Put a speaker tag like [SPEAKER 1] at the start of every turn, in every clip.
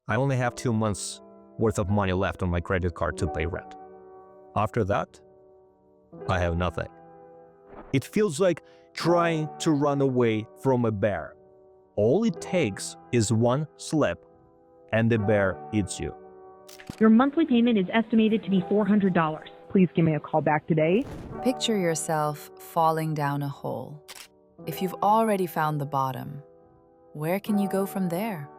[SPEAKER 1] I only have 2 months worth of money left on my credit card to pay rent. After that, I have nothing. It feels like trying to run away from a bear. All it takes is one slip and the bear eats you.
[SPEAKER 2] Your monthly payment is estimated to be $400. Please give me a call back today.
[SPEAKER 3] Picture yourself falling down a hole. If you've already found the bottom, where can you go from there?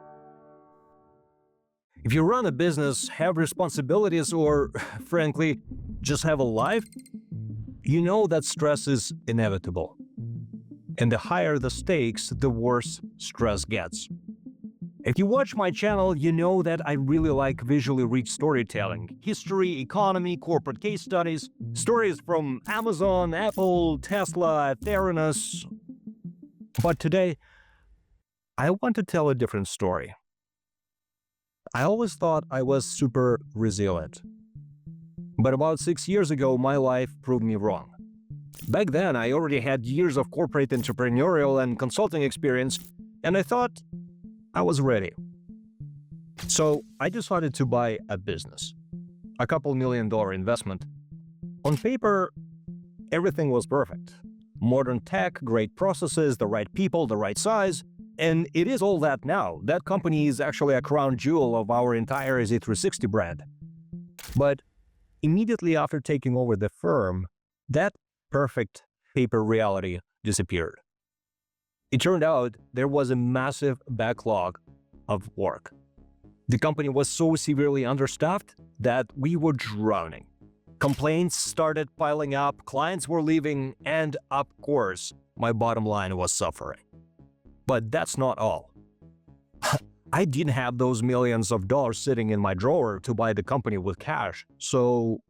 [SPEAKER 1] If you run a business, have responsibilities, or frankly, just have a life, you know that stress is inevitable. And the higher the stakes, the worse stress gets. If you watch my channel, you know that I really like visually rich storytelling. History, economy, corporate case studies, stories from Amazon, Apple, Tesla, Theranos. But today, I want to tell a different story. I always thought I was super resilient. But about 6 years ago, my life proved me wrong. Back then, I already had years of corporate entrepreneurial and consulting experience, and I thought I was ready. So I decided to buy a business, a couple $1 million investment. On paper, everything was perfect. Modern tech, great processes, the right people, the right size, and it is all that now. That company is actually a crown jewel of our entire Z360 brand. But immediately after taking over the firm, that perfect paper reality disappeared. It turned out there was a massive backlog of work. The company was so severely understaffed that we were drowning. Complaints started piling up, clients were leaving, and of course, my bottom line was suffering. But that's not all. I didn't have those millions of dollars sitting in my drawer to buy the company with cash, so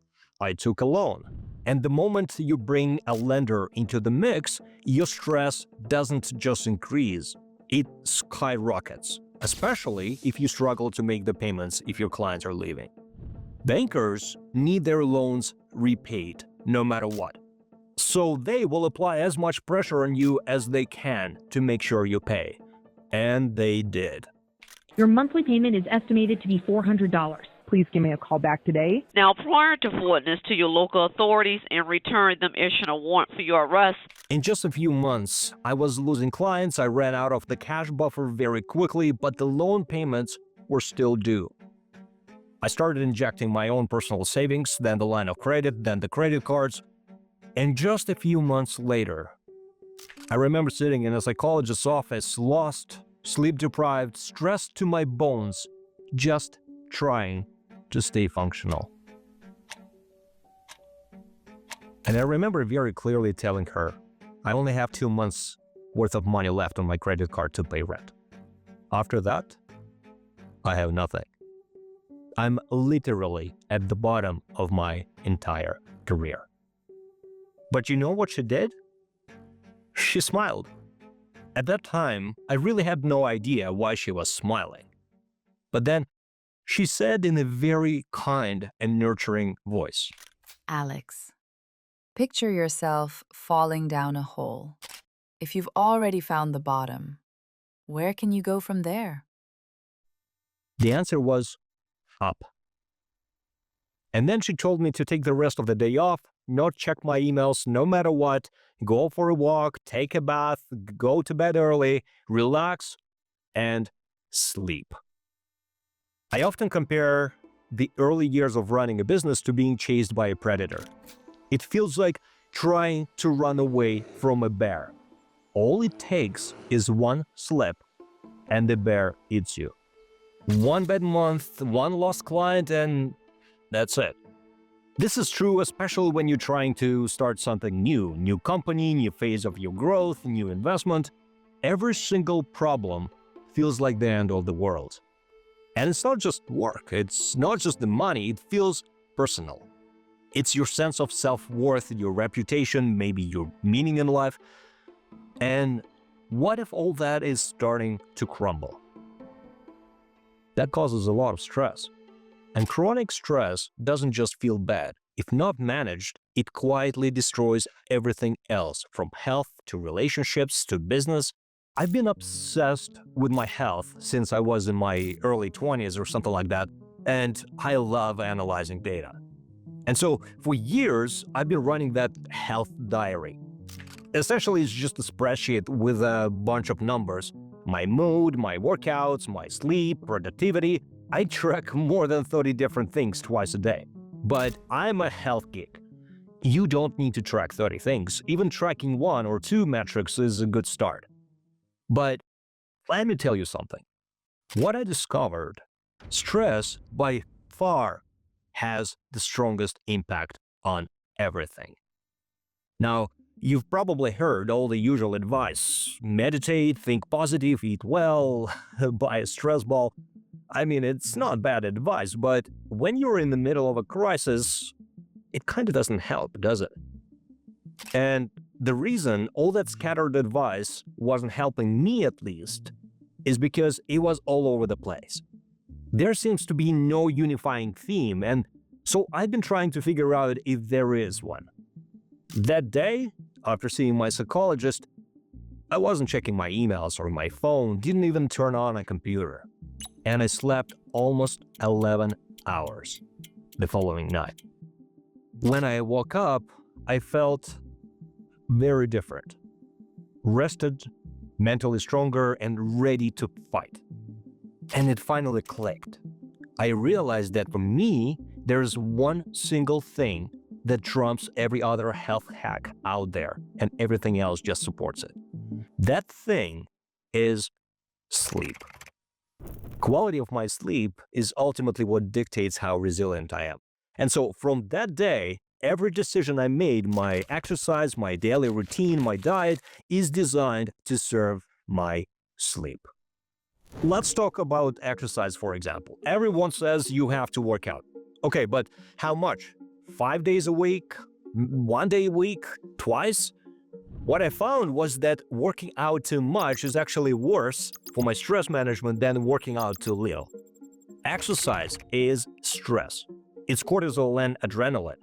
[SPEAKER 1] I took a loan. And the moment you bring a lender into the mix, your stress doesn't just increase, it skyrockets, especially if you struggle to make the payments if your clients are leaving. Bankers need their loans repaid no matter what. So they will apply as much pressure on you as they can to make sure you pay. And they did.
[SPEAKER 2] Your monthly payment is estimated to be $400. Please give me a call back today.
[SPEAKER 4] Now, prior to forwarding this to your local authorities and returning them issuing a warrant for your arrest,
[SPEAKER 1] In just a few months, I was losing clients, I ran out of the cash buffer very quickly, but the loan payments were still due. I started injecting my own personal savings, then the line of credit, then the credit cards. And just a few months later, I remember sitting in a psychologist's office, lost, sleep-deprived, stressed to my bones, just trying to stay functional. And I remember very clearly telling her, I only have 2 months worth of money left on my credit card to pay rent. After that, I have nothing. I'm literally at the bottom of my entire career. But you know what she did? She smiled. At that time, I really had no idea why she was smiling. But then she said in a very kind and nurturing voice,
[SPEAKER 3] Alex, picture yourself falling down a hole. If you've already found the bottom, where can you go from there?
[SPEAKER 1] the answer was up. And then she told me to take the rest of the day off, not check my emails no matter what, go for a walk, take a bath, go to bed early, relax, and sleep. I often compare the early years of running a business to being chased by a predator. It feels like trying to run away from a bear. All it takes is one slip, and the bear eats you. One bad month, one lost client, and that's it. This is true especially when you're trying to start something new company, new phase of your growth, new investment. Every single problem feels like the end of the world. And it's not just work, it's not just the money, it feels personal. It's your sense of self-worth, your reputation, maybe your meaning in life. And what if all that is starting to crumble? That causes a lot of stress. And chronic stress doesn't just feel bad. If not managed, it quietly destroys everything else, from health to relationships to business. I've been obsessed with my health since I was in my early 20s or something like that, and I love analyzing data. And so for years, I've been running that health diary. Essentially, it's just a spreadsheet with a bunch of numbers. My mood, my workouts, my sleep, productivity. I track more than 30 different things twice a day. But I'm a health geek. You don't need to track 30 things. Even tracking 1 or 2 metrics is a good start. But let me tell you something. What I discovered, stress by far has the strongest impact on everything. Now, you've probably heard all the usual advice. Meditate, think positive, eat well, buy a stress ball. I mean, it's not bad advice, but when you're in the middle of a crisis, it kind of doesn't help, does it? And the reason all that scattered advice wasn't helping me, at least, is because it was all over the place. There seems to be no unifying theme, and so I've been trying to figure out if there is one. That day, after seeing my psychologist, I wasn't checking my emails or my phone, didn't even turn on a computer. And I slept almost 11 hours the following night. When I woke up, I felt very different. Rested, mentally stronger, and ready to fight. And it finally clicked. I realized that for me, there's one single thing that trumps every other health hack out there, and everything else just supports it. That thing is sleep. Quality of my sleep is ultimately what dictates how resilient I am. And so from that day, every decision I made, my exercise, my daily routine, my diet, is designed to serve my sleep. Let's talk about exercise, for example. Everyone says you have to work out. Okay, but how much? 5 days a week? 1 day a week? Twice? What I found was that working out too much is actually worse for my stress management than working out too little. Exercise is stress. It's cortisol and adrenaline.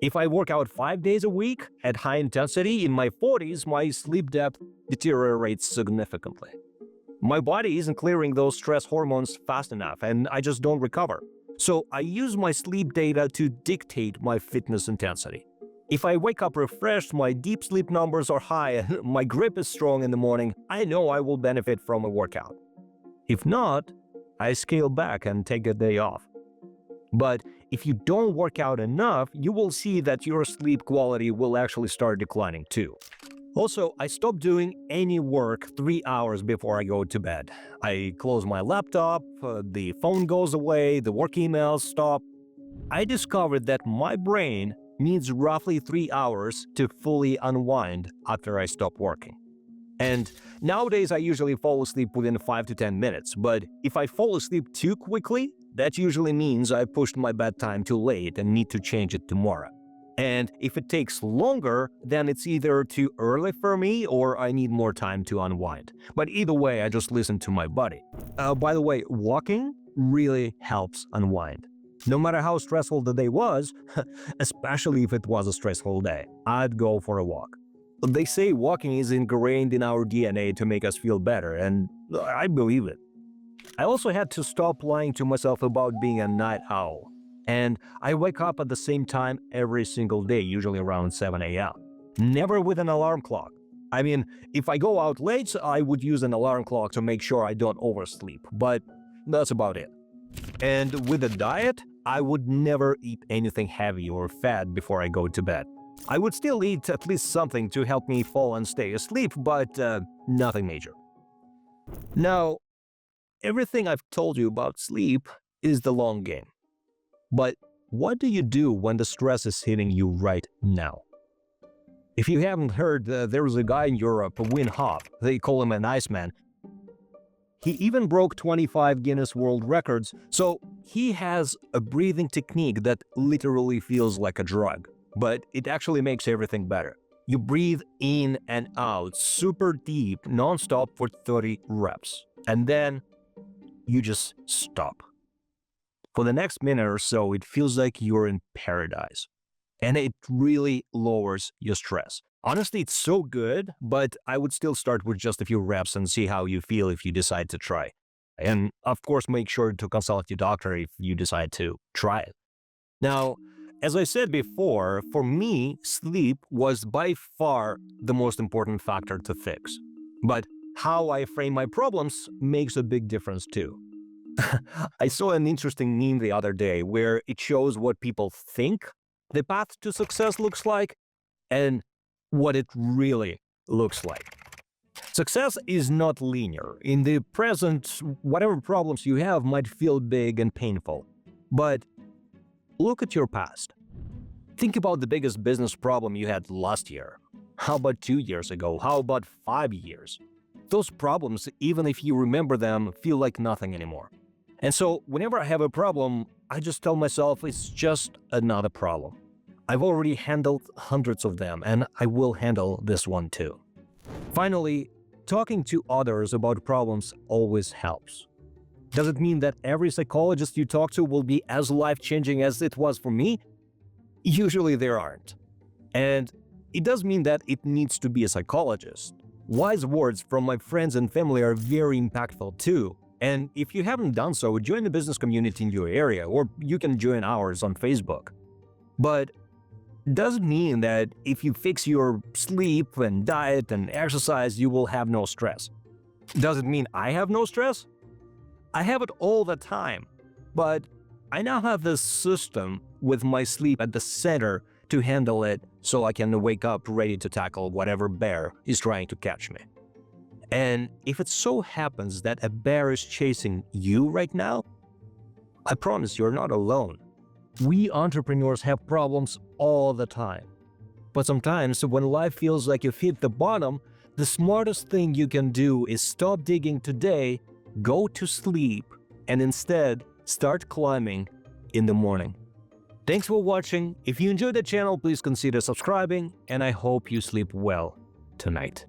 [SPEAKER 1] If I work out 5 days a week at high intensity in my 40s, my sleep depth deteriorates significantly. My body isn't clearing those stress hormones fast enough, and I just don't recover. So I use my sleep data to dictate my fitness intensity. If I wake up refreshed, my deep sleep numbers are high, and my grip is strong in the morning, I know I will benefit from a workout. If not, I scale back and take a day off. But if you don't work out enough, you will see that your sleep quality will actually start declining too. Also, I stop doing any work 3 hours before I go to bed. I close my laptop, the phone goes away, the work emails stop. I discovered that my brain needs roughly 3 hours to fully unwind after I stop working. And nowadays I usually fall asleep within 5 to 10 minutes, but if I fall asleep too quickly, that usually means I pushed my bedtime too late and need to change it tomorrow. And if it takes longer, then it's either too early for me or I need more time to unwind. But either way, I just listen to my body. By the way, walking really helps unwind. No matter how stressful the day was, especially if it was a stressful day, I'd go for a walk. They say walking is ingrained in our DNA to make us feel better, and I believe it. I also had to stop lying to myself about being a night owl. And I wake up at the same time every single day, usually around 7 a.m. Never with an alarm clock. I mean, if I go out late, I would use an alarm clock to make sure I don't oversleep, but that's about it. And with a diet, I would never eat anything heavy or fat before I go to bed. I would still eat at least something to help me fall and stay asleep, but nothing major. Now, everything I've told you about sleep is the long game. But what do you do when the stress is hitting you right now? If you haven't heard, there was a guy in Europe, Wim Hof. They call him an Iceman. He even broke 25 Guinness World Records, so he has a breathing technique that literally feels like a drug, but it actually makes everything better. You breathe in and out super deep, non-stop for 30 reps, and then you just stop. For the next minute or so, it feels like you're in paradise, and it really lowers your stress. Honestly, it's so good, but I would still start with just a few reps and see how you feel if you decide to try. And of course, make sure to consult your doctor if you decide to try it. Now, as I said before, for me, sleep was by far the most important factor to fix. But how I frame my problems makes a big difference too. I saw an interesting meme the other day where it shows what people think the path to success looks like and what it really looks like. Success is not linear. In the present, whatever problems you have might feel big and painful. But look at your past. Think about the biggest business problem you had last year. How about 2 years ago? How about 5 years? Those problems, even if you remember them, feel like nothing anymore. And so, whenever I have a problem, I just tell myself it's just another problem. I've already handled hundreds of them, and I will handle this one too. Finally, talking to others about problems always helps. Does it mean that every psychologist you talk to will be as life-changing as it was for me? Usually there aren't. And it does mean that it needs to be a psychologist. Wise words from my friends and family are very impactful too. And if you haven't done so, join the business community in your area, or you can join ours on Facebook. But does it mean that if you fix your sleep and diet and exercise, you will have no stress? Does it mean I have no stress? I have it all the time, but I now have this system with my sleep at the center to handle it so I can wake up ready to tackle whatever bear is trying to catch me. And if it so happens that a bear is chasing you right now, I promise you're not alone. We entrepreneurs have problems all the time. But sometimes when life feels like you've hit the bottom, the smartest thing you can do is stop digging today, go to sleep, and instead start climbing in the morning. Thanks for watching. If you enjoyed the channel, please consider subscribing, and I hope you sleep well tonight.